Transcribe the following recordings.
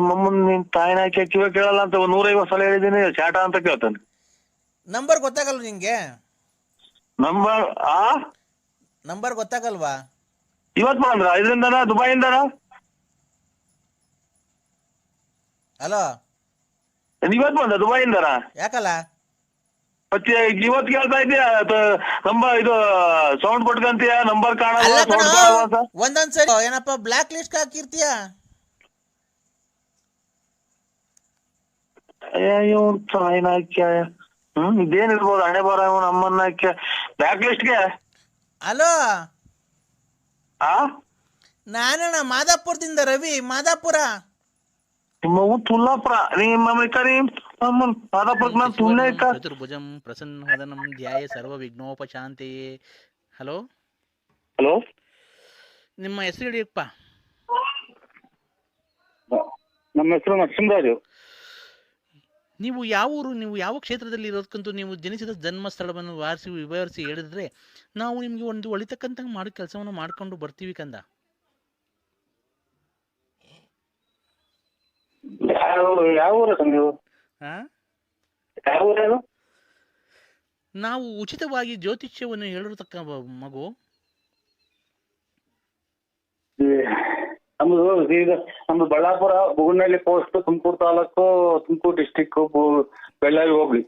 ನಿಮ್ಮಮ್ಮನ್ ನಿನ್ ತಾಯಿನ ಹಾಕಿ ಕಿವ ಕೇಳಲ್ಲ ಅಂತ 150 ಸಲ ಹೇಳಿದೀನಿ, ಚಾಟ ಅಂತ ಕೇಳ್ತಾನೆ. ನಂಬರ್ ಗೊತ್ತಾಗಲ್ವ ನಿಂಗೆ? ನಂಬರ್ ನಂಬರ್ ಗೊತ್ತಾಗಲ್ವಾ? ಇವತ್ ಬಂದ್ರ ಇದರಿಂದನ ದುಬೈಯಿಂದನ? ಹಲೋ, ಇವತ್ ಬಂದ ದುಬೈಯಿಂದನ? ಯಾಕಲ್ಲ ಮತ್ತೆ ಇವತ್ ಕೇಳ್ತಾ ಇದೀಯ ನಂಬರ್ ಇದು ಸೌಂಡ್ ಕೊಟ್ಕಂತೀಯ, ನಂಬರ್ ಅಲ್ಲ ಕಾಣಲ್ಲ ಕಣ, ಸೌಂಡ್ ಕಾಣಲ್ಲ ಅಂತ. ಒಂದೊಂದ್ಸರಿ ಏನಪ್ಪ ಬ್ಲಾಕ್ ಲಿಸ್ಟ್ ಹಾಕಿರ್ತೀಯ. ಅಯ್ಯೋ ತಾಯಿನ ಹಾಕ್ಯ ಇದೇನಿರ್ಬೋದು ಹಣೆ ಬರ ನಮ್ಮನ್ನ ಹಾಕ್ಯ ಬ್ಲಾಕ್ ಲಿಸ್ಟ್ಗೆ. ಹಲೋ, ಆ ನಾನಣ್ಣ ಮಾದಾಪುರದಿಂದ ರವಿ, ಮಾದಾಪುರ. ನಿಮ್ಮವು ತುಲ್ಲಾಪುರ ನಿಮ್ಮ ಮಾದಾಪುರಕ್ಕೆ ನಾನು ತುಲ್ಲೆ ಚತುರ್ಭುಜಂ ಪ್ರಸನ್ನವದನಂ ಧ್ಯಾಯ ಸರ್ವ ವಿಘ್ನೋಪಶಾಂತಿಯೇ. ಹಲೋ ಹಲೋ, ನಿಮ್ಮ ಹೆಸರು ಹೇಳಿಯಪ್ಪ. ನಮ್ಮ ಹೆಸರು ನರಸಿಂಹರಾಜು. ನೀವು ಯಾವ ಊರು, ನೀವು ಯಾವ ಕ್ಷೇತ್ರದಲ್ಲಿ ಇರೋದಕ್ಕಂತೂ ನೀವು ಜನಿಸಿದ ಜನ್ಮ ಸ್ಥಳವನ್ನು ವಿವರಿಸಿ ಹೇಳಿದ್ರೆ ನಾವು ನಿಮಗೆ ಒಂದು ಒಳಿತಕ್ಕಂತ ಮಾಡಿ ಕೆಲಸವನ್ನು ಮಾಡ್ಕೊಂಡು ಬರ್ತೀವಿ ಕಂದ. ಯಾವ ಊರ ನೀವು? ಯಾವ ಊರೇನು? ನಾವು ಉಚಿತವಾಗಿ ಜ್ಯೋತಿಷ್ಯವನ್ನು ಹೇಳಿರತಕ್ಕ ಮಗು. ನಮ್ದು ಬಳ್ಳಾಪುರ, ಬುಗುನಹಳ್ಳಿ ಪೋಸ್ಟ್, ತುಮಕೂರು ತಾಲೂಕು, ತುಮಕೂರು ಡಿಸ್ಟಿಕ್, ಬೆಳ್ಳಾವಿ ಹೋಗ್ಲಿ.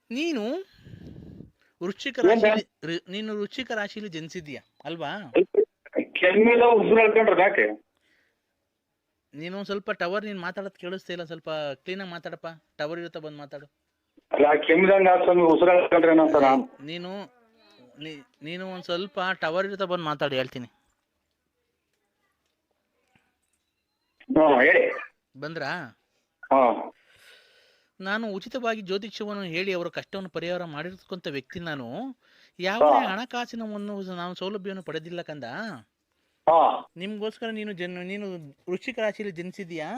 ನೀನು ವೃಶ್ಚಿಕ ರಾಶಿಯಲ್ಲಿ ಜನಿಸಿದ್ಯಾ ಅಲ್ವಾ? ಕೆಮ್ಮಿಲ್ಲ ಉಸಿರು ಹೇಳ್ಕೊಂಡ್ರೆ ಯಾಕೆ? ನೀನು ಸ್ವಲ್ಪ ಟವರ್, ನೀನು ಮಾತಾಡೋದು ಕೇಳಿಸ್ತಾ ಇಲ್ಲ, ಸ್ವಲ್ಪ ಕ್ಲೀನಾಗಿ ಮಾತಾಡಪ್ಪ. ಟವರ್ ಇರುತ್ತೆ, ಬಂದು ಮಾತಾಡು. ಅಲ್ಲ ಕೆಮ್ಮಿದಂಗ ಉಸಿರು ಹೇಳ್ಕೊಂಡ್ರೆ ಏನಂತಾರ? ನೀನು ಒಂದು ಸ್ವಲ್ಪ ಟವರ್ ಇರುತ್ತೆ, ಬಂದು ಮಾತಾಡಿ, ಹೇಳ್ತೀನಿ. ಹೇಳಿ. ಬಂದ್ರಾ? ನಾನು ಉಚಿತವಾಗಿ ಜ್ಯೋತಿಷ್ಯವನ್ನು ಹೇಳಿ ಅವರ ಕಷ್ಟವನ್ನು ಪರಿಹಾರ ಮಾಡಿರ್ತಕ್ಕಂಥ ವ್ಯಕ್ತಿ ನಾನು. ಯಾವುದೇ ಹಣಕಾಸಿನವನ್ನು ನಾನು ಸೌಲಭ್ಯವನ್ನು ಪಡೆದಿಲ್ಲ ಕಂದ. ನಿಮ್ಗೋಸ್ಕರ ನೀನು ವೃಶ್ಚಿಕ ರಾಶಿಯಲ್ಲಿ ಜನಿಸಿದ್ಯಾ.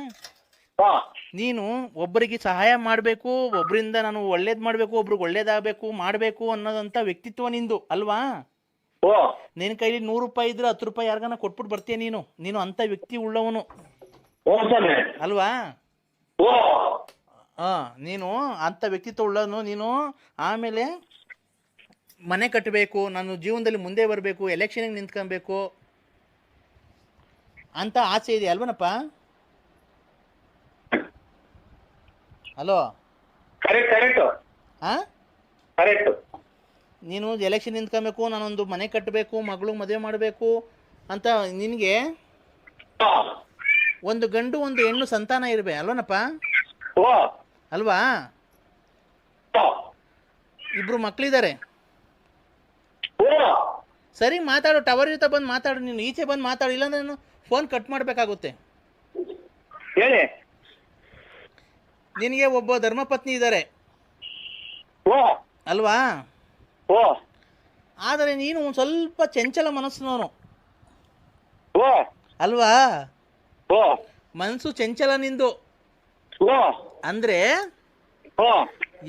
ನೀನು ಒಬ್ಬರಿಗೆ ಸಹಾಯ ಮಾಡಬೇಕು, ಒಬ್ಬರಿಂದ ನಾನು ಒಳ್ಳೇದು ಮಾಡಬೇಕು, ಒಬ್ರಿಗೆ ಒಳ್ಳೇದಾಗಬೇಕು ಮಾಡಬೇಕು ಅನ್ನೋದಂತ ವ್ಯಕ್ತಿತ್ವ ನಿಂದು ಅಲ್ವಾ? ನಿನ್ನ ಕೈಲಿ 100 ರೂಪಾಯಿ ಇದ್ರೆ 10 ರೂಪಾಯಿ ಯಾರಿಗಾನ ಕೊಟ್ಬಿಟ್ಟು ಬರ್ತೀಯ ನೀನು ಅಂತ ವ್ಯಕ್ತಿ ಉಳ್ಳವನು ಅಲ್ವಾ? ನೀನು ಅಂತ ವ್ಯಕ್ತಿತ್ವ ಉಳ್ಳವನು ನೀನು. ಆಮೇಲೆ ಮನೆ ಕಟ್ಟಬೇಕು, ನಾನು ಜೀವನದಲ್ಲಿ ಮುಂದೆ ಬರಬೇಕು, ಎಲೆಕ್ಷನ್ಗೆ ನಿಂತ್ಕೊಬೇಕು ಅಂತ ಆಸೆ ಇದೆ ಅಲ್ವನಪ್ಪ? ಹಲೋ, ನೀನು ಎಲೆಕ್ಷನ್ ನಿಂತ್ಕೊಬೇಕು, ನಾನೊಂದು ಮನೆ ಕಟ್ಟಬೇಕು, ಮಗಳು ಮದುವೆ ಮಾಡಬೇಕು ಅಂತ ನಿನಗೆ ಒಂದು ಗಂಡು ಒಂದು ಹೆಣ್ಣು ಸಂತಾನ ಇರಬೇಕು ಅಲ್ವನಪ್ಪ? ಅಲ್ವಾ? ಇಬ್ರು ಮಕ್ಕಳಿದ್ದಾರೆ. ಸರಿ ಮಾತಾಡು, ಟವರ್ ಇರ್ತಾ ಬಂದು ಮಾತಾಡು. ನೀನು ಈಚೆ ಬಂದು ಮಾತಾಡು, ಇಲ್ಲಾಂದ್ರೆ ನಾನು ಫೋನ್ ಕಟ್ ಮಾಡಬೇಕಾಗುತ್ತೆ. ನಿನಗೆ ಒಬ್ಬ ಧರ್ಮಪತ್ನಿ ಇದ್ದಾರೆ ಅಲ್ವಾ? ಆದರೆ ನೀನು ಒಂದು ಸ್ವಲ್ಪ ಚಂಚಲ ಮನಸ್ಸಿನವನು ಅಲ್ವಾ? ಮನಸ್ಸು ಚಂಚಲ ನಿಂದು. ಅಂದ್ರೆ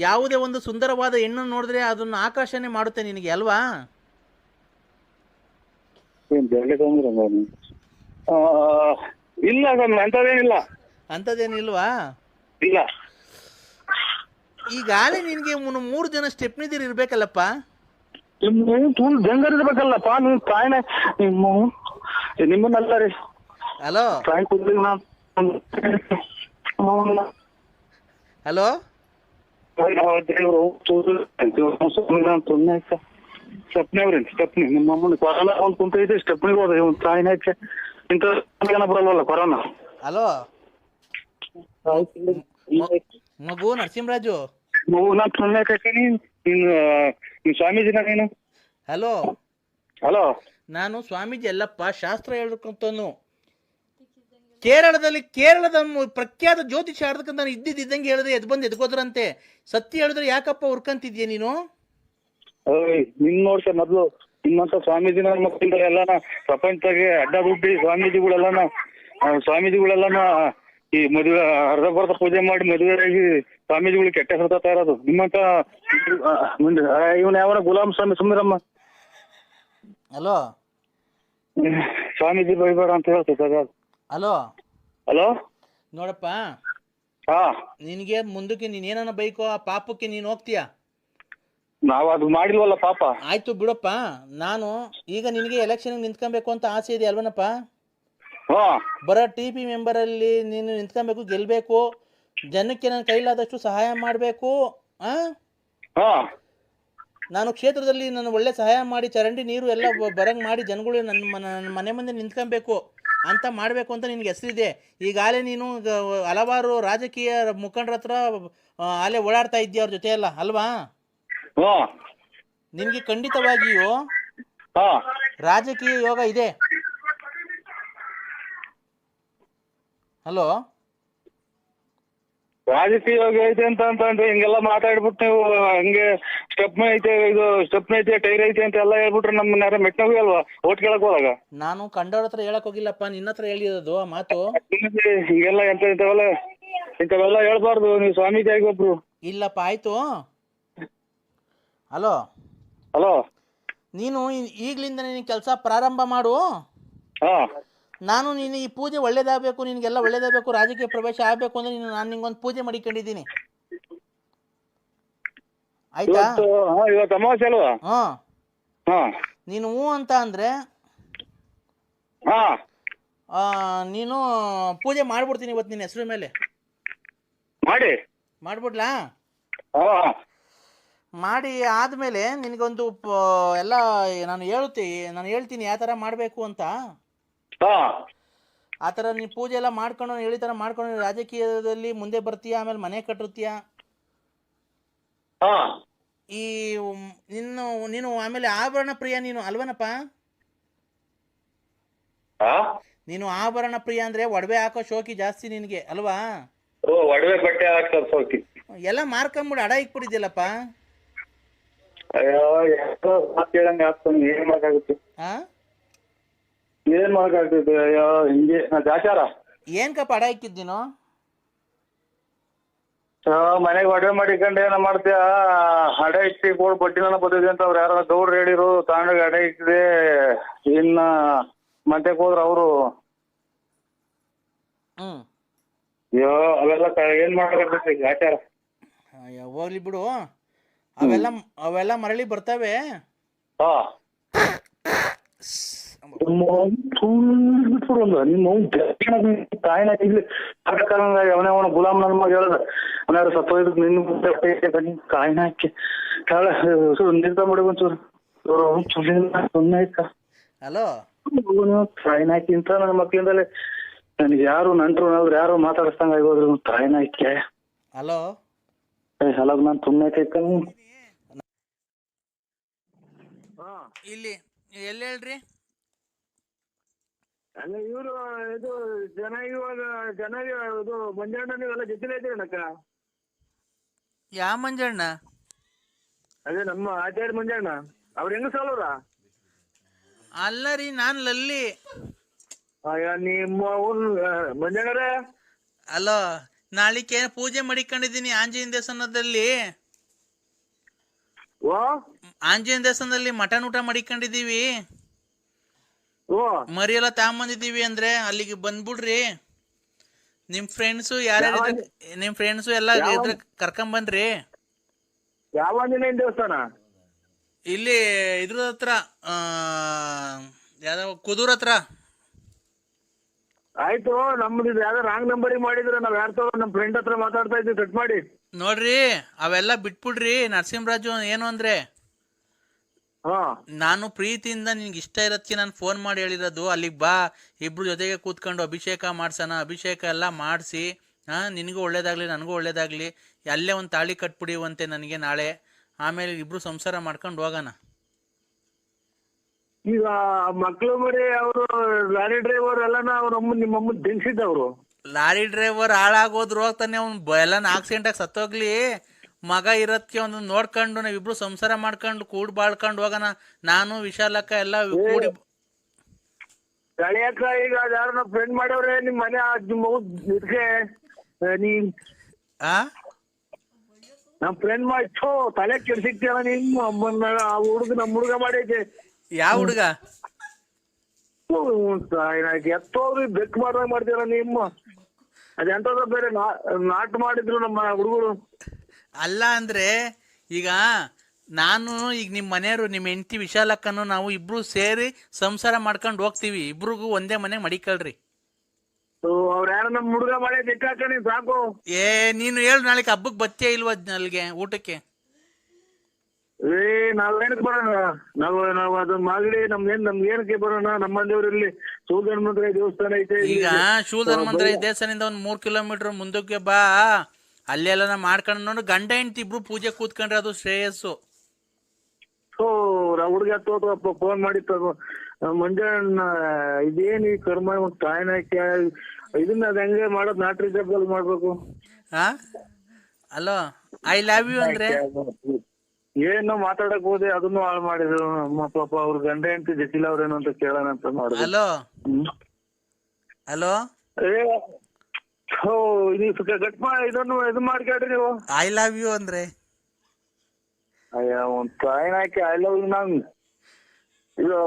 ಯಾವುದೇ ಒಂದು ಸುಂದರವಾದ ಹೆಣ್ಣನ್ನು ನೋಡಿದ್ರೆ ಅದನ್ನು ಆಕರ್ಷಣೆ ಮಾಡುತ್ತೆ ನಿನಗೆ ಅಲ್ವಾ? ಇಲ್ಲ ಅಂತದೇನಿಲ್ಲ. ಅಂತದೇನಿಲ್ವಾ? ಇಲ್ಲ. ಈಗಾಗಲೇ ನಿನಗೆ 3 ಜನ ಸ್ಟೆಪ್ನಿದಿರು ಇರ್ಬೇಕಲ್ಲಪ್ಪ. ಜಂಗರ್ ಇರ್ಬೇಕಲ್ಲಪ್ಪ. ನೀವು ತಾಯಿನ ನಿಮ್ಮನ್ನಲ್ಲ ರೀ. ಹಲೋ ಹಲೋ, ಸ್ಟೆಪ್ನಿ ನಿಮ್ಮಮ್ಮನ ಕೊರೋನಾ ಒಂದು ಕುಂತೈತಿ, ಸ್ಟೆಪ್ನಿಗೆ ಹೋದ ತಾಯಿನ ಇಂಥ ಬರಲ್ವಲ್ಲ ಕೊರೋನಾ. ಹಲೋ ಮಗು ನರಸಿಂಹರಾಜು, ನಾನು ಸುಮ್ಮನೆ ಕಟ್ಟಿನಿ. ನೀನು ಸ್ವಾಮೀಜಿನ ನೀನು? ಹಲೋ ಹಲೋ, ನಾನು ಸ್ವಾಮೀಜಿ ಅಲ್ಲಪ್ಪ, ಶಾಸ್ತ್ರ ಹೇಳ್ಬೇಕಂತನು. ಕೇರಳದ ಪ್ರಖ್ಯಾತ ಜ್ಯೋತಿಷ ಆಡ್ದಕ್ಕಂತ ನಾನು ಇದ್ದಂಗೆ ಹೇಳಿದ್ರೆ ಎದ್ಕೋದ್ರಂತೆ. ಸತ್ಯ ಹೇಳಿದ್ರೆ ಯಾಕಪ್ಪ ಹುರ್ಕಂತಿದ್ಯಾ ನೀನು? ನಿನ್ ನೋಡ್ಸ ಮೊದ್ಲು ನಿಮ್ಮಂತ ಸ್ವಾಮೀಜಿನ ಮಕ್ಕಳಿಂದ ಎಲ್ಲಾನ ಪ್ರಪಂಚದಾಗೆ ಅಡ್ಡ ದುಡ್ಡಿ ಸ್ವಾಮೀಜಿಗಳೆಲ್ಲನ ಈ ಮದುವೆ ಅರ್ಧ ಪೂಜೆ ಮಾಡಿ ಮದುವೆಯಾಗಿ ಸ್ವಾಮೀಜಿಗಳು ಕೆಟ್ಟ ಹೇಳ್ತಾ ಇರೋದು ನಿಮ್ಮಂತ. ಇವನ್ ಯಾವ ಗುಲಾಮ್ ಸ್ವಾಮಿ ಸುಮ್ಮಿರಮ್ಮ. ಹಲೋ, ಸ್ವಾಮೀಜಿ ಬೈಬೇಡ ಅಂತ ಹೇಳ್ತದ. ಹಲೋ ಹಲೋ, ನೋಡಪ್ಪ, ಹಾ ನಿನಗೆ ಮುಂದಕ್ಕೆ ನೀನೇನ ಬೈಕೋ ಆ ಪಾಪಕ್ಕೆ ನೀನು ಹೋಗ್ತೀಯ. ನಾವ್ ಅದು ಮಾಡಿಲ್ವಲ್ಲ ಪಾಪ. ಆಯ್ತು ಬಿಡಪ್ಪ, ನಾನು ಈಗ ನಿನಗೆ ಎಲೆಕ್ಷನ್ ನಿಂತ್ಕೊಬೇಕು ಅಂತ ಆಸೆ ಇದೆ ಅಲ್ವನಪ್ಪ? ಹಾ ಬರೋ TP ಮೆಂಬರಲ್ಲಿ ನೀನು ನಿಂತ್ಕೊಬೇಕು, ಗೆಲ್ಲಬೇಕು, ಜನಕ್ಕೆ ನನ್ನ ಕೈಲಾದಷ್ಟು ಸಹಾಯ ಮಾಡಬೇಕು. ಹಾ ನಾನು ಕ್ಷೇತ್ರದಲ್ಲಿ ನಾನು ಒಳ್ಳೆ ಸಹಾಯ ಮಾಡಿ ಚರಂಡಿ ನೀರು ಎಲ್ಲ ಬರಂಗ್ ಮಾಡಿ ಜನಗಳು ನನ್ನ ಮನೆ ಮುಂದೆ ನಿಂತ್ಕೊಬೇಕು ಅಂತ ಮಾಡಬೇಕು ಅಂತ ನಿನಗೆ ಹೆಸರಿದೆ. ಈಗಾಗಲೇ ನೀನು ಹಲವಾರು ರಾಜಕೀಯ ಮುಖಂಡರ ಹತ್ರ ಅಲ್ಲೇ ಓಡಾಡ್ತಾ ಇದ್ದೀಯ ಅವ್ರ ಜೊತೆ ಎಲ್ಲ ಅಲ್ವಾ? ಹಾ ನಿನಗೆ ಖಂಡಿತವಾಗಿಯೂ ಹಾ ರಾಜಕೀಯ ಯೋಗ ಇದೆ. ಹಲೋ, ರಾಜಕೀಯ ಐತೆ ಅಂತ ಅಂದ್ರೆ ಹಿಂಗೆಲ್ಲ ಮಾತಾಡ್ಬಿಟ್ಟು ನೀವು ಹಂಗೆ ಸ್ಟೆಪ್ನ ಐತೆ, ಇದು ಸ್ಟೆಪ್ನ ಐತೆ, ಟೈರ್ ಐತೆ ಅಂತ ಎಲ್ಲ ಹೇಳ್ಬಿಟ್ರೆ ನಮ್ಮನ್ನ ಯಾರ ಮೆಟ್ನೋಗಿ ಅಲ್ವಾ ಓಟ್ ಕೇಳಕ್ ಹೋದಾಗ? ನಾನು ಕಂಡವ್ರ ಹತ್ರ ಹೇಳಕ್ ಹೋಗಿಲ್ಲಪ್ಪ, ನಿನ್ನ ಹತ್ರ ಹೇಳಿರೋದು ಆ ಮಾತು. ಹಿಂಗೆಲ್ಲ ಇಂಥವೆಲ್ಲ ಹೇಳ್ಬಾರ್ದು, ನೀವು ಸ್ವಾಮೀಜಿ ಆಗಿ ಒಬ್ರು. ಇಲ್ಲಪ್ಪ, ಆಯ್ತು. ಹಲೋ ಹಲೋ, ನೀನು ಈಗ್ಲಿಂದ ನೀನು ಕೆಲಸ ಪ್ರಾರಂಭ ಮಾಡು. ಹಾ ನಾನು ನೀನು ಈ ಪೂಜೆ ಒಳ್ಳೇದಾಗಬೇಕು, ನಿನಗೆಲ್ಲ ಒಳ್ಳೇದಾಗಬೇಕು, ರಾಜಕೀಯ ಪ್ರವೇಶ ಆಗಬೇಕು ಅಂದ್ರೆ ನಾನು ನಿಂಗೊಂದು ಪೂಜೆ ಮಾಡಿಕೊಂಡಿದ್ದೀನಿ, ಆಯ್ತಾ? ಇವತ್ತು ಅಮಾವಾಸ್ಯೆ ಅಲ್ವಾ? ಹಾ, ನೀನು ಹ್ಞೂ ಅಂತ ಅಂದ್ರೆ ಹಾ ನೀನು ಪೂಜೆ ಮಾಡ್ಬಿಡ್ತೀನಿ ಇವತ್ತು ನಿನ್ನ ಹೆಸರು ಮೇಲೆ. ಮಾಡ್ಬಿಡ್ಲಾ? ಮಾಡಿ ಆದಮೇಲೆ ನಿನಗೊಂದು ಎಲ್ಲ ನಾನು ಹೇಳ್ತೀನಿ ಯಾವ ಥರ ಮಾಡಬೇಕು ಅಂತ. ಆ ಥರ ನೀನು ಪೂಜೆ ಎಲ್ಲ ಮಾಡ್ಕೊಂಡು ಹೇಳಿ ಥರ ಮಾಡ್ಕೊಂಡು ರಾಜಕೀಯದಲ್ಲಿ ಮುಂದೆ ಬರ್ತೀಯ, ಆಮೇಲೆ ಮನೆ ಕಟ್ಟಿರ್ತೀಯ. ಈ ನೀನು ಆಮೇಲೆ ಆಭರಣ ಪ್ರಿಯ ನೀನು ಅಲ್ವನಪ್ಪ? ನೀನು ಆಭರಣ ಪ್ರಿಯ ಅಂದ್ರೆ ಒಡವೆ ಹಾಕೋ ಶೋಕಿ ಜಾಸ್ತಿ ನಿನಗೆ ಅಲ್ವಾ? ಒಡವೆ ಬಟ್ಟೆ ಹಾಕ್ತಾರೆ ಶೋಕಿ ಎಲ್ಲ ಮಾರ್ಕೊಂಬಿಡು, ಅಡ ಇಕ್ಬಿಟ್ಟಿದ್ಯಲ್ಲಪ್ಪ. ಅಯ್ಯೋ ಕೇಳಂಗೆ ಆಗ್ತಾನೆ, ಏನ್ ಮಾಡಕ್ಕಾಗುತ್ತೆ? ಏನ್ ಮಾಡಕ್ಕಾಗ್ತದೆ? ಅಯ್ಯೋ ಹಿಂಗೆ ಆಚಾರ. ಏನ್ಕಪ್ಪ ಅಡ ಇಕ್ಕಿದ್ ನೀನು? ಮನೆಗೆ ಒಡವೆ ಮಾಡಿಕೊಂಡು ಏನ ಮಾಡ್ತೀಯ? ಅಡ ಇಟ್ಟಿ ಕೋಡ್ ಬಡ್ಡಿನ ಬದಿದೆ ಅಂತ ಅವ್ರು ಯಾರ ಗೌಡ್ರು ಹೇಳಿರು, ತಗೊಂಡೋಗಿ ಅಡ ಇಟ್ಟಿದೆ. ಇನ್ನ ಮತ್ತೆ ಹೋದ್ರ ಅವರು ಅಯ್ಯೋ ಅವೆಲ್ಲ ಏನ್ ಮಾಡಕ್ಕಾಗ್ತದೆ ಆಚಾರ. ಹೋಗ್ಲಿ ಬಿಡು, ಅವೆಲ್ಲ ಮರಳಿ ಬರ್ತವೆ. ತಾಯಿನ ಅವನ ಗುಲಾಮ್ ನನ್ನ ಮಗ ಹೇಳ್ದ, ಅವನಾರು ಸತ್ತೋಯ್ದು ನಿನ್ನ ಕಾಯಿನ ಹಾಕಿ ನಿಂತ ಮಾಡಿ ಒಂಚೂರು ಸುಮ್ಮನೆ ಆಯ್ತಾ? ಹಲೋ, ತಾಯಿನ ಹಾಕಿ ಇಂತ ನನ್ನ ಮಕ್ಳಿಂದಲೇ ನನಗೆ ಯಾರು ನಂಟ್ರು ಯಾರು ಮಾತಾಡಿಸ್ದಂಗ ಆಗೋದ್ರು ತಾಯಿನ ಹಾಕಿ. ಹಲೋ ಹಲೋ, ನಾನು ಸುಮ್ಮನೆ ಆಯ್ತ ಇಲ್ಲಿ ಎಲ್ಲಿ ಹೇಳ್ರಿ? ಅಲ್ಲ ಇವರು ಇದು ಜನ ಇದು ಮಂಜಣ್ಣ ನೀವೆಲ್ಲ ಜೊತೆಲೇ ಇದ್ದೀರನಕ್ಕ? ಯಾವ ಮಂಜಣ್ಣ? ಅದೇ ನಮ್ಮ ಆಚಾರ್ಯ ಮಂಜಣ್ಣ. ಅವ್ರ ಹೆಂಗ ಸಾಲವ್ರ? ಅಲ್ಲ ರೀ, ನಾನ್ ಲಲ್ಲಿ. ನಿಮ್ಮ ಮಂಜಣ್ಣರೇ. ಅಲೋ, ನಾಳಿಕೆ ಪೂಜೆ ಮಾಡಿಕೊಂಡಿದ್ದೀನಿ ಆಂಜನೇಯ ದೇವಸ್ಥಾನದಲ್ಲಿ. ಆಂಜನೇಯ ದೇವಸ್ಥಾನದಲ್ಲಿ ಮಟನ್ ಊಟ ಮಾಡಿಕೊಂಡಿದೀವಿ, ಮರಿ ಎಲ್ಲ ತಗೊಂಬಂದಿದ್ದೀವಿ. ಅಂದ್ರೆ ಅಲ್ಲಿಗೆ ಬಂದ್ಬಿಡ್ರಿ, ನಿಮ್ ಫ್ರೆಂಡ್ಸು ಯಾರ್ಯಾರು ನಿಮ್ ಫ್ರೆಂಡ್ಸು ಎಲ್ಲ ಕರ್ಕೊಂಬನ್ರಿ. ಯಾವ ಆಂಜನೇಯ ದೇವಸ್ಥಾನ? ಇಲ್ಲಿ ಇದ್ರ ಹತ್ರ, ಯಾವ್ದಾವ ಕುದೂರ್ ಹತ್ರ. ಆಯ್ತು, ನಮ್ದು ಯಾವ್ದೋ ರಾಂಗ್ ನಂಬರಿಗೆ ಮಾಡಿದ್ರೆ ನಾವ್ ಯಾರು ನಮ್ ಫ್ರೆಂಡ್ ಹತ್ರ ಮಾತಾಡ್ತಾ ಇದ್ವಿ, ಕಟ್ ಮಾಡಿ. ನೋಡ್ರಿ, ಅವೆಲ್ಲ ಬಿಟ್ಬಿಡ್ರಿ. ನರಸಿಂಹರಾಜು ಏನು ಅಂದ್ರೆ, ನಾನು ಪ್ರೀತಿಯಿಂದ ನಿನ್ಗೆ ಇಷ್ಟ ಇರೋದಕ್ಕೆ ನಾನು ಫೋನ್ ಮಾಡಿ ಹೇಳಿರೋದು, ಅಲ್ಲಿಗೆ ಬಾ, ಇಬ್ರು ಜೊತೆಗೆ ಕೂತ್ಕೊಂಡು ಅಭಿಷೇಕ ಮಾಡ್ಸೋಣ. ಅಭಿಷೇಕ ಎಲ್ಲ ಮಾಡಿಸಿ ನಿನಗೂ ಒಳ್ಳೇದಾಗ್ಲಿ ನನಗೂ ಒಳ್ಳೇದಾಗ್ಲಿ, ಅಲ್ಲೇ ಒಂದು ತಾಳಿ ಕಟ್ಬಿಡಿವಂತೆ ನನಗೆ ನಾಳೆ. ಆಮೇಲೆ ಇಬ್ರು ಸಂಸಾರ ಮಾಡ್ಕೊಂಡು ಹೋಗೋಣ. ಈಗ ಮಕ್ಳು ಮರಿ ಅವರು ಲಾರಿ ಡ್ರೈವರ್ ಎಲ್ಲ ನಿಮ್ಮಮ್ಮ ದಿನ್ಸಿದ್ದವ್ರು. ಲಾರಿ ಡ್ರೈವರ್ ಹಾಳಾಗೋದ್ರು ಹೋಗ್ತಾನೆ, ಅವ್ನು ಎಲ್ಲ ಆಕ್ಸಿಡೆಂಟ್ ಆಗಿ ಸತ್ತೋಗ್ಲಿ. ಮಗ ಇರೋದಕ್ಕೆ ಒಂದು ನೋಡ್ಕೊಂಡು ನಾವಿಬ್ರು ಸಂಸಾರ ಮಾಡ್ಕೊಂಡು ಕೂಡ್ ಬಾಳ್ಕೊಂಡು ಹೋಗೋಣ. ನಾನು ವಿಶಾಲಕ್ಕ ಎಲ್ಲ ಕೂಡಿ ಗಳಿಯಕ್ಕ. ಈಗ ಯಾರನ್ನ ಫ್ರೆಂಡ್ ಮಾಡವ್ರೆ ನಿಮ್ ಮನೆ ಇದಕ್ಕೆ ನಮ್ ಫ್ರೆಂಡ್ ಮಾಡಿ ತಲೆ ಕೆಡ್ಸಿಕ್ತಿಯಲ್ಲ ನಿಮ್ಮ ಅಮ್ಮನ. ಆ ಹುಡುಗ ನಮ್ ಹುಡುಗ ಮಾಡೈತೆ. ಯಾವ ಹುಡುಗ? ಎತ್ತೋದ್ರಿ ಬೆಕ್ ಮಾಡ್ದಂಗ ಮಾಡ್ತೀರ ನಿಮ್ಮ. ಅದೆಂತದ ಬೇರೆ ನಾಟ್ ಮಾಡಿದ್ರು ನಮ್ಮ ಹುಡುಗರು. ಅಲ್ಲ ಅಂದ್ರೆ ಈಗ ನಾನು ಈಗ ನಿಮ್ಮ ಮನೆಯವರು ನಿಮ್ಮ ಹೆಂಡತಿ ವಿಶಾಲಕ್ಕನು ನಾವು ಇಬ್ರು ಸೇರಿ ಸಂಸಾರ ಮಾಡ್ಕೊಂಡು ಹೋಗ್ತೀವಿ, ಇಬ್ರಿಗೂ ಒಂದೇ ಮನೆ ಮಡಿಕಳ್ರಿ. ಅವ್ರ ಯಾರ ನಮ್ ಹುಡುಗ ಮಾಡಿ ದಿಕ್ಕಾಕ ನೀನ್ ಸಾಕು. ನೀನು ಹೇಳು ನಾಳೆ ಹಬ್ಬಕ್ಕೆ ಬತ್ತೇ ಇಲ್ವ ಅಲ್ಲಿಗೆ ಊಟಕ್ಕೆ? ನಾವೇನಕ್ಕೆ ಬರೋಣ, ನಾವು ಅದನ್ನ ಮಾಡಿ ನಮ್ಗೇನಕ್ಕೆ ಬರೋಣ? ನಮ್ಮ ದೇವ್ರಲ್ಲಿ ಸೂರ್ಯ ಹನುಮಂತರಾಯ ದೇವಸ್ಥಾನ ಐತೆ. ಈಗ ಶೂಲ್ ಹನುಮಂತರಾಯ ದೇವಸ್ಥಾನದಿಂದ 3 ಕಿಲೋಮೀಟರ್ ಮುಂದಕ್ಕೆ ಬಾ, ಅಲ್ಲೆಲ್ಲ ಮಾಡ್ಕೊಂಡು ನೋಡು. ಗಂಡ ಹೆಂಡತಿ ಇಬ್ರು ಪೂಜೆ ಕೂತ್ಕೊಂಡ್ರೆ ಅದು ಶ್ರೇಯಸ್ಸು. ಹುಡುಗ ಹತ್ತೋಪ್ಪ ಫೋನ್ ಮಾಡಿ ತಗೋ ಮಂಜಣ್ಣ, ಇದೇನ್ ಈ ಕರ್ಮ ತಾಯಿನ ಇದನ್ನ ಅದ್ ಹೆಂಗೆ ಮಾಡೋದು? ನಾಟ್ರಿ ಜಬ್ಬಲ್ ಮಾಡ್ಬೇಕು. ಹಲೋ, ಐ ಲವ್ ಯು ಅಂದ್ರೆ ಏನೋ ಮಾತಾಡಕ್ ಹೋದೆ, ಅದನ್ನು ಹಾಳು ಮಾಡಿದ್ರು. ನಮ್ಮ ಪಾಪ ಅವ್ರ ಗಂಡ ಹೆಂಡತಿ ಜಟಿಲ ಅವ್ರೇನು ಅಂತ ಕೇಳೋಣ ಅಂತ ಮಾಡಿದ್ರು. ಹಲೋ ಹಲೋ, ಇದನ್ನು ಇದು ಮಾಡ್ಕೊಳ್ರಿ ನೀವು. ಐ ಲವ್ ಯು ಅಂದ್ರೆ ಅಯ್ಯ ಒಂದ್ ತಾಯಿನ ಹಾಕಿ ಐ ಲವ್ ಯು. ನಂಗ್ ಇದು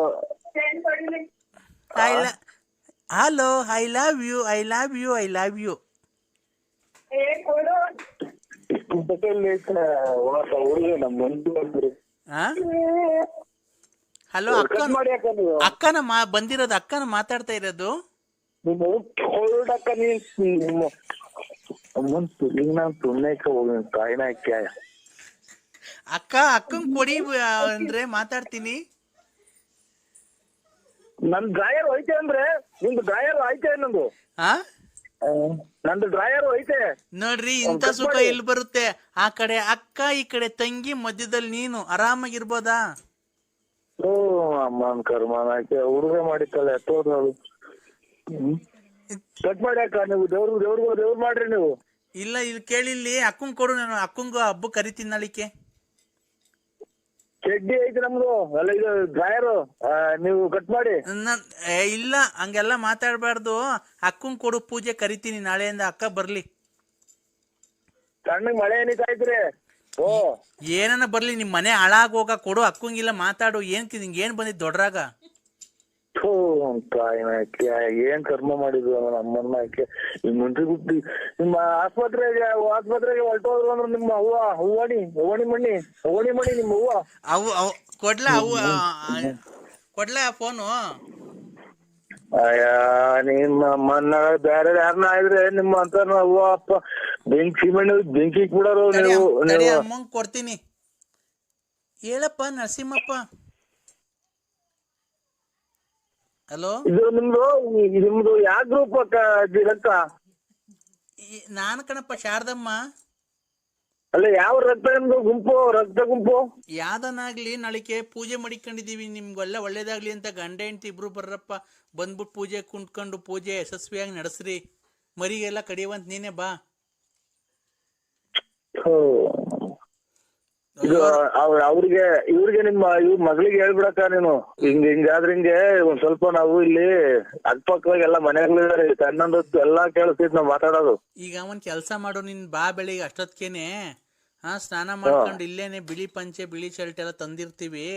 hello, I love you, I love you, I love you. Hello, ಅಕ್ಕನ ಬಂದಿರೋದು, ಅಕ್ಕನ ಮಾತಾಡ್ತಾ ಇರೋದು. ಅಕ್ಕಂಗ್ ಕೊಡಿ ಅಂದ್ರೆ ಮಾತಾಡ್ತೀನಿ. ನನ್ ಡ್ರಾಯರ್ ಐತೆ ಅಂದ್ರೆ ನಿಮ್ದು ಡ್ರಾಯರ್ ಐತೆ ನಂದು. ನಂದು ಡ್ರಾಯರ್ ಐತೆ ನೋಡ್ರಿ. ಇಂಥ ಸುಖ ಎಲ್ಲಿ ಬರುತ್ತೆ? ಆ ಕಡೆ ಅಕ್ಕ, ಈ ಕಡೆ ತಂಗಿ, ಮಧ್ಯದಲ್ಲಿ ನೀನು ಆರಾಮಾಗಿರ್ಬೋದಾ? ಅಮ್ಮನ್ ಕರ್ಮಾನಕ್ಕೆ ಹುಡುಗ ಮಾಡಿತ್ತಲ್ಲ ಎತ್ತೋದು. ಕಟ್ ಮಾಡಿ ಅಕ್ಕ, ನೀವು ದೇವ್ರು ಮಾಡ್ರಿ ನೀವು. ಇಲ್ಲ, ಇಲ್ಲಿ ಕೇಳಿಲ್ಲಿ ಅಕ್ಕಂಗ್ ಕೊಡು, ನಾನು ಅಕ್ಕಂಗ ಹಬ್ಬ ಕರಿತೀನಿ ನಾಳಿಕೆ. ಚಡ್ಡಿ ಐತೆ ನಮ್ದು ಅಲ್ಲ, ಇದು ಡ್ರಾಯರು ನೀವು ಕಟ್ ಮಾಡಿ. ಇಲ್ಲ, ಹಂಗೆಲ್ಲ ಮಾತಾಡ್ಬಾರ್ದು. ಅಕ್ಕಂಗ್ ಕೊಡು, ಪೂಜೆ ಕರಿತೀನಿ ನಾಳೆಯಿಂದ. ಅಕ್ಕ ಬರ್ಲಿ. ಸಣ್ಣಗ್ ಮಳೆ ಏನಿತ್ತಾಯ್ತ್ರಿ? ಏನನ್ನ ಬರ್ಲಿ, ನಿಮ್ ಮನೆ ಹಾಳಾಗೋಗ ಕೊಡು. ಅಕ್ಕಂಗಿಲ್ಲ ಮಾತಾಡು. ನಿಂಗೆ ಏನ್ ಬಂದಿದ್ ದೊಡ್ಡರಾಗ? ಏನ್ ಕರ್ಮ ಮಾಡಿದ್ವು ನಮ್ಮನ್ನ ಹಾಕಿ ಮುಂಚೆ ಗುಟ್ಟಿ ನಿಮ್ಮ ಆಸ್ಪತ್ರೆಗೆ ಹೊರಟೋದ್ರು ಅಂದ್ರೆ ನಿಮ್ಮ ಅವ್ವ ಹೂವಣಿ ಮಣ್ಣಿ ನಿಮ್ಮ ಅವ್ವ ಕೊಡ್ಲಾ ಫೋನು? ಅಯ್ಯ ನಿಮ್ಮ ಅಮ್ಮನ ಬೇರೆ ಯಾರನ್ನ ಆದ್ರೆ ನಿಮ್ಮ ಅಂತ ಅವ್ವ ಅಪ್ಪ ಬೆಂಕಿ ಬಿಡೋರು ನೀವು. ಅಮ್ಮಂಗ್ ಕೊಡ್ತೀನಿ. ಹೇಳಪ್ಪ ನರಸಿಂಹಪ್ಪ. ಹಲೋ, ಇದು ನಿಮ್ದು ಯಾವ ಗ್ರೂಪ್ ರಕ್ತ? ನಾನು ಕಣಪ್ಪ, ಶಾರದಮ್ಮ. ಅಲ್ಲ, ಯಾವ ರಕ್ತ ನಿಮ್ದು ಗುಂಪು? ರಕ್ತ ಗುಂಪು ಯಾವ್ದನಾಗ್ಲಿ, ನಾಳಿಕೆ ಪೂಜೆ ಮಾಡಿಕೊಂಡಿದೀವಿ. ನಿಮ್ಗೆಲ್ಲ ಒಳ್ಳೇದಾಗ್ಲಿ ಅಂತ ಗಂಡ ಹೆಂಡತಿ ಇಬ್ರು ಬರ್ರಪ್ಪ. ಬಂದ್ಬಿಟ್ಟು ಪೂಜೆ ಕುಂತ್ಕೊಂಡು ಪೂಜೆ ಯಶಸ್ವಿಯಾಗಿ ನಡೆಸ್ರಿ. ಮರಿಗೆಲ್ಲ ಕಡಿಯುವಂತ ನೀನೇ ಬಾ. ಇವ್ರಿಗೆ ನಿಮ್ಮ ಮಗಳಿಗೆ ಹೇಳ್ಬಿಡಕ್ಕ ನೀನು. ಹಿಂಗಾದ್ರೆ ಹಿಂಗೆ ಒಂದ್ ಸ್ವಲ್ಪ ನಾವು ಇಲ್ಲಿ ಅಕ್ಕಪಕ್ಕದಾಗ ಎಲ್ಲಾ ಮನೆಗಳಿದ್ದಾರೆ, ಸಣ್ಣಂದದ್ದು ಎಲ್ಲಾ ಕೇಳಿಸ್ತಿದ್ ನಾವ್ ಮಾತಾಡೋದು. ಈಗ ಒಂದ್ ಕೆಲ್ಸ ಮಾಡು, ನಿನ್ ಬಾ ಬೆಳಿಗ್ಗೆ ಅಷ್ಟೊತ್ಕೇನೆ ಸ್ನಾನ ಮಾಡ್ಕೊಂಡು ಇಲ್ಲೇನೆ ಬಿಳಿ ಪಂಚೆ ಬಿಳಿ ಶರ್ಟ್ ಎಲ್ಲ ತಂದಿರ್ತೀವಿ.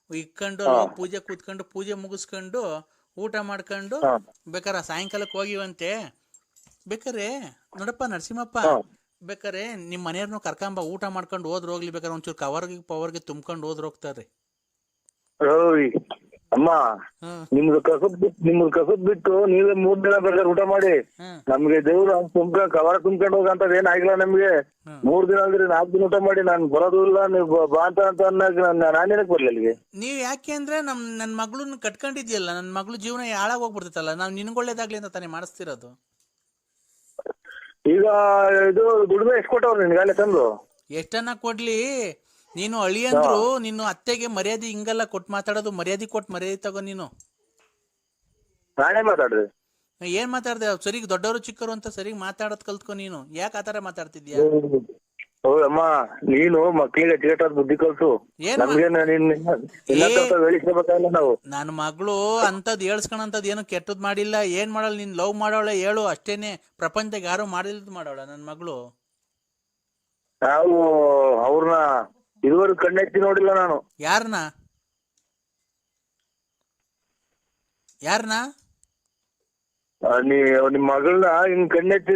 ಇಕ್ಕೊಂಡು ಪೂಜೆ ಕೂತ್ಕೊಂಡು ಪೂಜೆ ಮುಗಿಸ್ಕೊಂಡು ಊಟ ಮಾಡ್ಕೊಂಡು ಬೇಕಾರೆ ಸಾಯಂಕಾಲಕ್ಕೆ ಹೋಗಿವಂತೆ. ಬೇಕಾರೆ ನೋಡಪ್ಪ ನರಸಿಂಹಪ್ಪ, ಬೇಕಾರೆ ನಿಮ್ ಮನೆಯವ್ರನ್ನು ಕರ್ಕೊಂಬ, ಊಟ ಮಾಡ್ಕೊಂಡು ಹೋದ್ರು ಹೋಗ್ಲಿ. ಬೇಕಾರೆ ಒಂಚೂರು ಪವರ್ಗೆ ತುಂಬ್ಕೊಂಡು ಹೋಗ್ತಾರೆ. ಅಮ್ಮ, ನಿಮ್ದು ಕಸದ್ ಬಿಟ್ಟು ನೀವೇ 3 ದಿನ ಬೇಕಾದ್ರೆ ಊಟ ಮಾಡಿ. ನಮ್ಗೆ ದೇವ್ರು ಕವರ ತುಂಬ್ಕೊಂಡು ಹೋಗಂತದ್ ಏನ್ ಆಗಿಲ್ಲ ನಮ್ಗೆ. 3 ದಿನ ಅಂದ್ರೆ 4 ದಿನ ಊಟ ಮಾಡಿ. ನಾನ್ ಬರೋದು ಇಲ್ಲ, ನೀವು ಬಾ ಅಂತ ನಾನೇನಕ್ ಬರ್ಲಿ ಅಲ್ಲಿಗೆ? ನೀವ್ ಯಾಕೆ ಅಂದ್ರೆ ನನ್ ಮಗಳನ್ನ ಕಟ್ಕೊಂಡಿದ್ಯಲ್ಲ, ನನ್ ಮಗಳು ಜೀವನ ಹಾಳಾಗ್ ಹೋಗ್ಬಿಡ್ತೈತಲ್ಲ. ನಾವ್ ನಿನ್ಗೊಳ್ಳೇದಾಗ್ಲಿ ಅಂತ ತಾನೇ ಮಾಡಿಸ್ತಿರೋದು. ಈಗ ಇದು ದುಡಿಮೆ ಎಷ್ಟು ಕೊಟ್ಟವ್ರು ನಿನ್ಗಾಲೆ ತಂದು? ಎಷ್ಟನ್ನ ಕೊಡ್ಲಿ, ನೀನು ಅಳಿಯಂದ್ರು ನೀನು ಅತ್ತೆಗೆ ಮರ್ಯಾದೆ ಹಿಂಗೆಲ್ಲ ಕೊಟ್ಟು ಮಾತಾಡೋದು. ಮರ್ಯಾದೆ ಕೊಟ್ಟು ಮರ್ಯಾದೆ ತಗೋ ನೀನು. ನಾನೇ ಮಾತಾಡ್ರಿ. ಏನ್ ಮಾತಾಡ್ದೆ? ಸರಿ, ದೊಡ್ಡವರು ಚಿಕ್ಕವರು ಅಂತ ಸರಿ ಮಾತಾಡೋದ್ ಕಲ್ತ್ಕೊ ನೀನು. ಯಾಕೆ ಆತರ ಮಾತಾಡ್ತಿದ್ಯಾ? ಅಮ್ಮ, ನೀನು ಮಕ್ಳಿಗೆ ಅಚ್ಚುಕಟ್ಟಾದ ಬುದ್ಧಿ ಕಲ್ಸು. ನಾವು ನನ್ನ ಮಗಳು ಅಂತದ್ ಹೇಳ್ಸ್ಕೊಳಂತದ್ ಏನು ಕೆಟ್ಟದ್ ಮಾಡಿಲ್ಲ. ಏನ್ ಮಾಡಲ್ಲ, ನೀನ್ ಲವ್ ಮಾಡೋಳೆ ಹೇಳು ಅಷ್ಟೇನೆ. ಪ್ರಪಂಚದಾಗ ಯಾರು ಮಾಡಿಲ್ದು ಮಾಡೋಳ ನನ್ ಮಗಳು. ನಾವು ಅವ್ರನ್ನ ಇದುವರೆಗೂ ಕಣ್ಣೆತ್ತಿ ನೋಡಿಲ್ಲ ನಾನು. ಯಾರನ್ನ ನಿಮ್ ಮಗಳನ್ನ ಹಿಂಗ್ ಕಣ್ಣೆತ್ತಿ